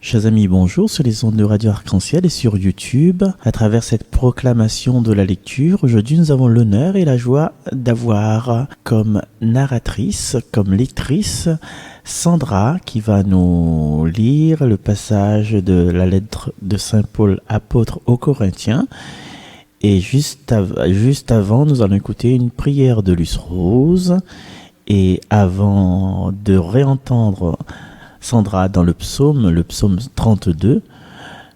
Chers amis, bonjour sur les ondes de Radio Arc-en-Ciel et sur YouTube. À travers cette proclamation de la lecture, aujourd'hui nous avons l'honneur et la joie d'avoir comme narratrice, comme lectrice, Sandra qui va nous lire le passage de la lettre de Saint Paul apôtre aux Corinthiens. Et juste avant, nous allons écouter une prière de Luce Rose. Et avant de réentendre Sandra dans le psaume 32,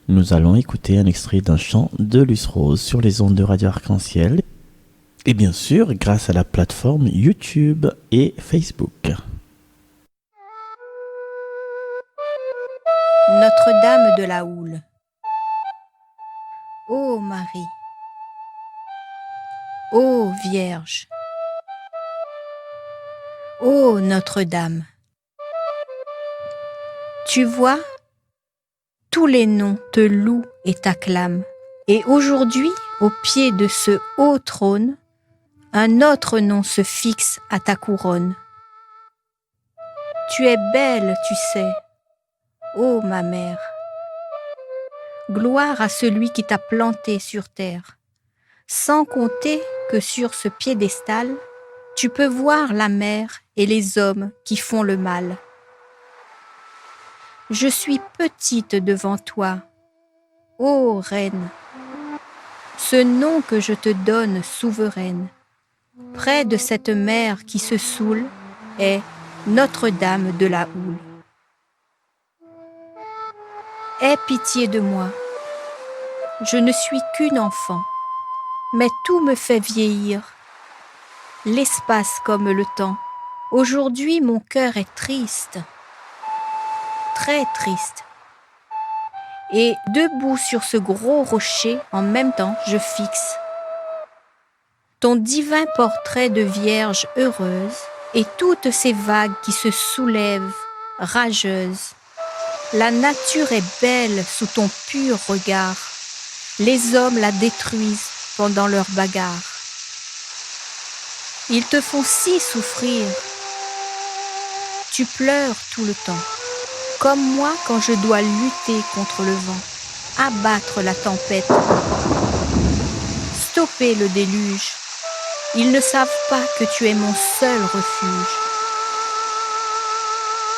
nous allons écouter un extrait d'un chant de Luce Rose sur les ondes de Radio Arc-en-Ciel. Et bien sûr, grâce à la plateforme YouTube et Facebook. Notre-Dame de la Houle. Ô Marie, ô Vierge, ô Notre-Dame, tu vois, tous les noms te louent et t'acclament. Et aujourd'hui, au pied de ce haut trône, un autre nom se fixe à ta couronne. Tu es belle, tu sais, ô ma mère. Gloire à celui qui t'a plantée sur terre. Sans compter que sur ce piédestal, tu peux voir la mer et les hommes qui font le mal. Je suis petite devant toi, ô Reine. Ce nom que je te donne, souveraine, près de cette mer qui se saoule, est Notre-Dame de la Houle. Aie pitié de moi. Je ne suis qu'une enfant, mais tout me fait vieillir. L'espace comme le temps. Aujourd'hui, mon cœur est triste, très triste. Et debout sur ce gros rocher, en même temps, je fixe ton divin portrait de Vierge heureuse et toutes ces vagues qui se soulèvent, rageuses. La nature est belle sous ton pur regard. Les hommes la détruisent pendant leur bagarre. Ils te font si souffrir. Tu pleures tout le temps, comme moi quand je dois lutter contre le vent, abattre la tempête, stopper le déluge. Ils ne savent pas que tu es mon seul refuge.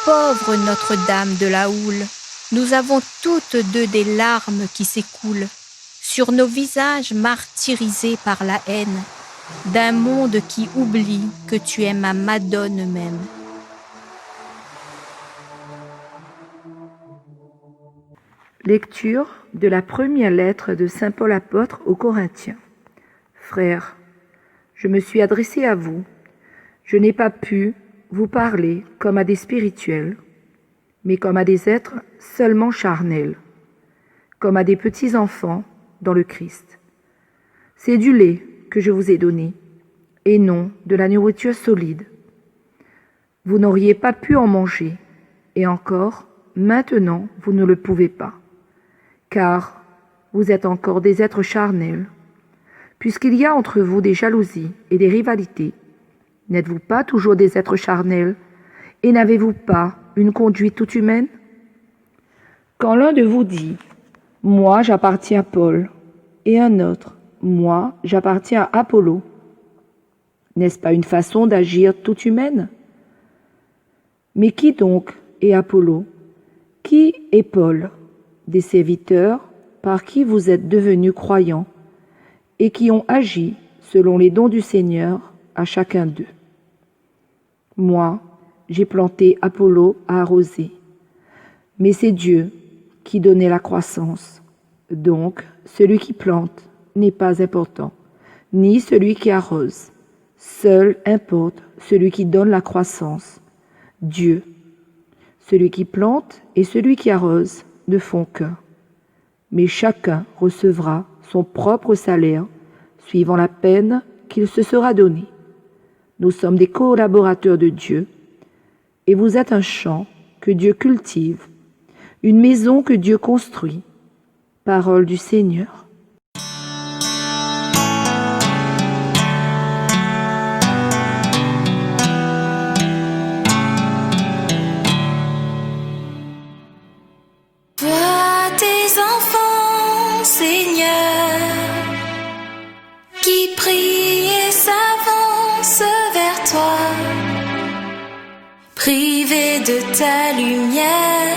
Pauvre Notre-Dame de la Houle, nous avons toutes deux des larmes qui s'écoulent sur nos visages martyrisés par la haine d'un monde qui oublie que tu es ma Madone même. Lecture de la première lettre de Saint Paul apôtre aux Corinthiens. Frères, je me suis adressé à vous. Je n'ai pas pu vous parler comme à des spirituels, mais comme à des êtres seulement charnels, comme à des petits enfants dans le Christ. C'est du lait que je vous ai donné, et non de la nourriture solide. Vous n'auriez pas pu en manger, et encore, maintenant, vous ne le pouvez pas, car vous êtes encore des êtres charnels. Puisqu'il y a entre vous des jalousies et des rivalités, n'êtes-vous pas toujours des êtres charnels, et n'avez-vous pas une conduite toute humaine? Quand l'un de vous dit « Moi, j'appartiens à Paul » et un autre « Moi, j'appartiens à Apollo », n'est-ce pas une façon d'agir toute humaine? Mais qui donc est Apollo? Qui est Paul? Des serviteurs par qui vous êtes devenus croyants et qui ont agi selon les dons du Seigneur à chacun d'eux. Moi, j'ai planté, Apollo a arrosé, mais c'est Dieu qui donnait la croissance. Donc, celui qui plante n'est pas important, ni celui qui arrose. Seul importe celui qui donne la croissance, Dieu. Celui qui plante et celui qui arrose ne font qu'un. Mais chacun recevra son propre salaire suivant la peine qu'il se sera donnée. Nous sommes des collaborateurs de Dieu et vous êtes un champ que Dieu cultive, une maison que Dieu construit. Parole du Seigneur. Vous prie et s'avance vers toi. Privés de ta lumière,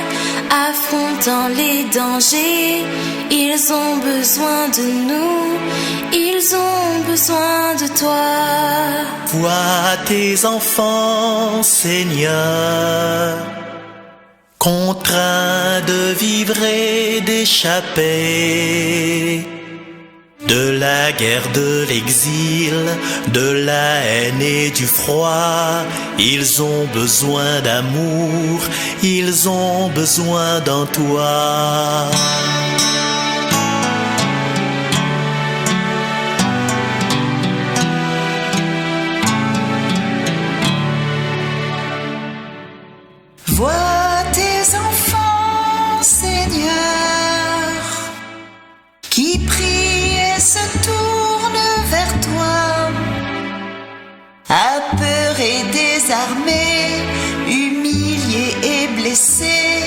affrontant les dangers, ils ont besoin de nous, ils ont besoin de toi. Vois tes enfants, Seigneur, contraints de vivre et d'échapper de la guerre, de l'exil, de la haine et du froid. Ils ont besoin d'amour, ils ont besoin d'en toi. Vois tes enfants, Seigneur, qui prient et se tournent vers toi, apeurés, désarmés, humiliés et blessés,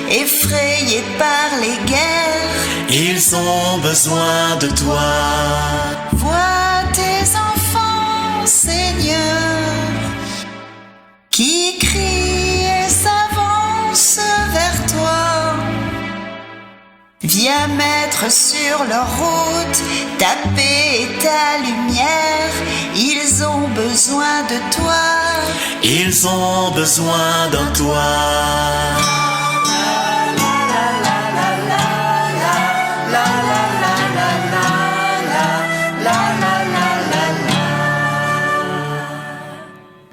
effrayés par les guerres. Ils ont besoin de toi. Vois tes enfants, Seigneur, qui crient et s'avancent vers toi. Viens mettre sur leur route ta paix et ta lumière. Ils ont besoin de toi. Ils ont besoin de toi.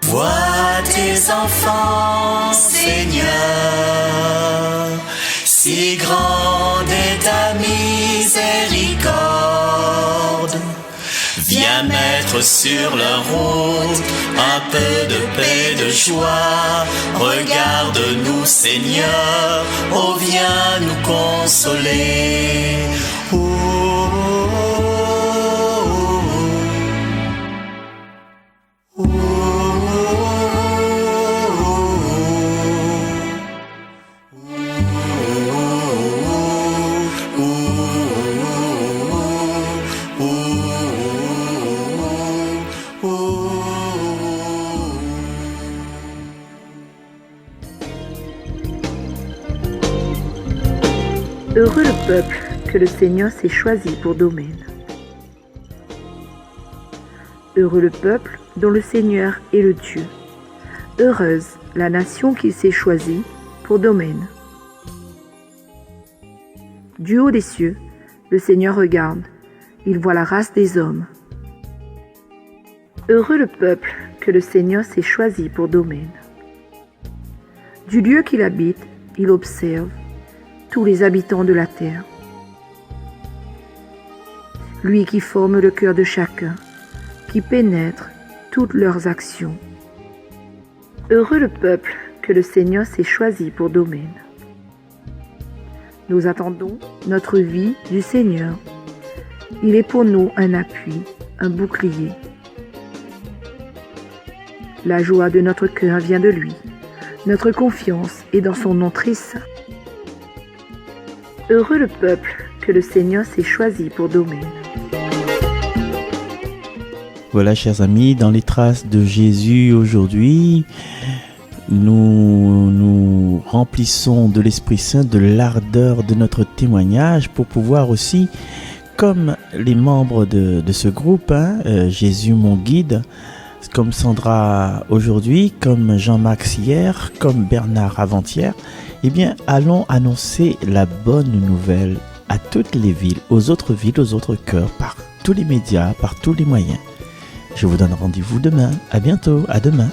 Vois tes enfants, Seigneur, si grande est ta miséricorde. Viens mettre sur leur route un peu de paix, de joie. Regarde-nous, Seigneur, oh viens nous consoler. Oh, oh, oh, oh, Heureux le peuple que le Seigneur s'est choisi pour domaine. Heureux le peuple dont le Seigneur est le Dieu. Heureuse la nation qu'il s'est choisie pour domaine. Du haut des cieux, le Seigneur regarde, il voit la race des hommes. Heureux le peuple que le Seigneur s'est choisi pour domaine. Du lieu qu'il habite, il observe tous les habitants de la terre. Lui qui forme le cœur de chacun, qui pénètre toutes leurs actions. Heureux le peuple que le Seigneur s'est choisi pour domaine. Nous attendons notre vie du Seigneur. Il est pour nous un appui, un bouclier. La joie de notre cœur vient de lui. Notre confiance est dans son nom très saint. Heureux le peuple que le Seigneur s'est choisi pour domaine. Voilà, chers amis, dans les traces de Jésus aujourd'hui, nous remplissons de l'Esprit Saint, de l'ardeur de notre témoignage pour pouvoir aussi, comme les membres de ce groupe, Jésus mon guide, comme Sandra aujourd'hui, comme Jean-Max hier, comme Bernard avant-hier, eh bien, allons annoncer la bonne nouvelle à toutes les villes, aux autres cœurs, par tous les médias, par tous les moyens. Je vous donne rendez-vous demain. À bientôt, à demain.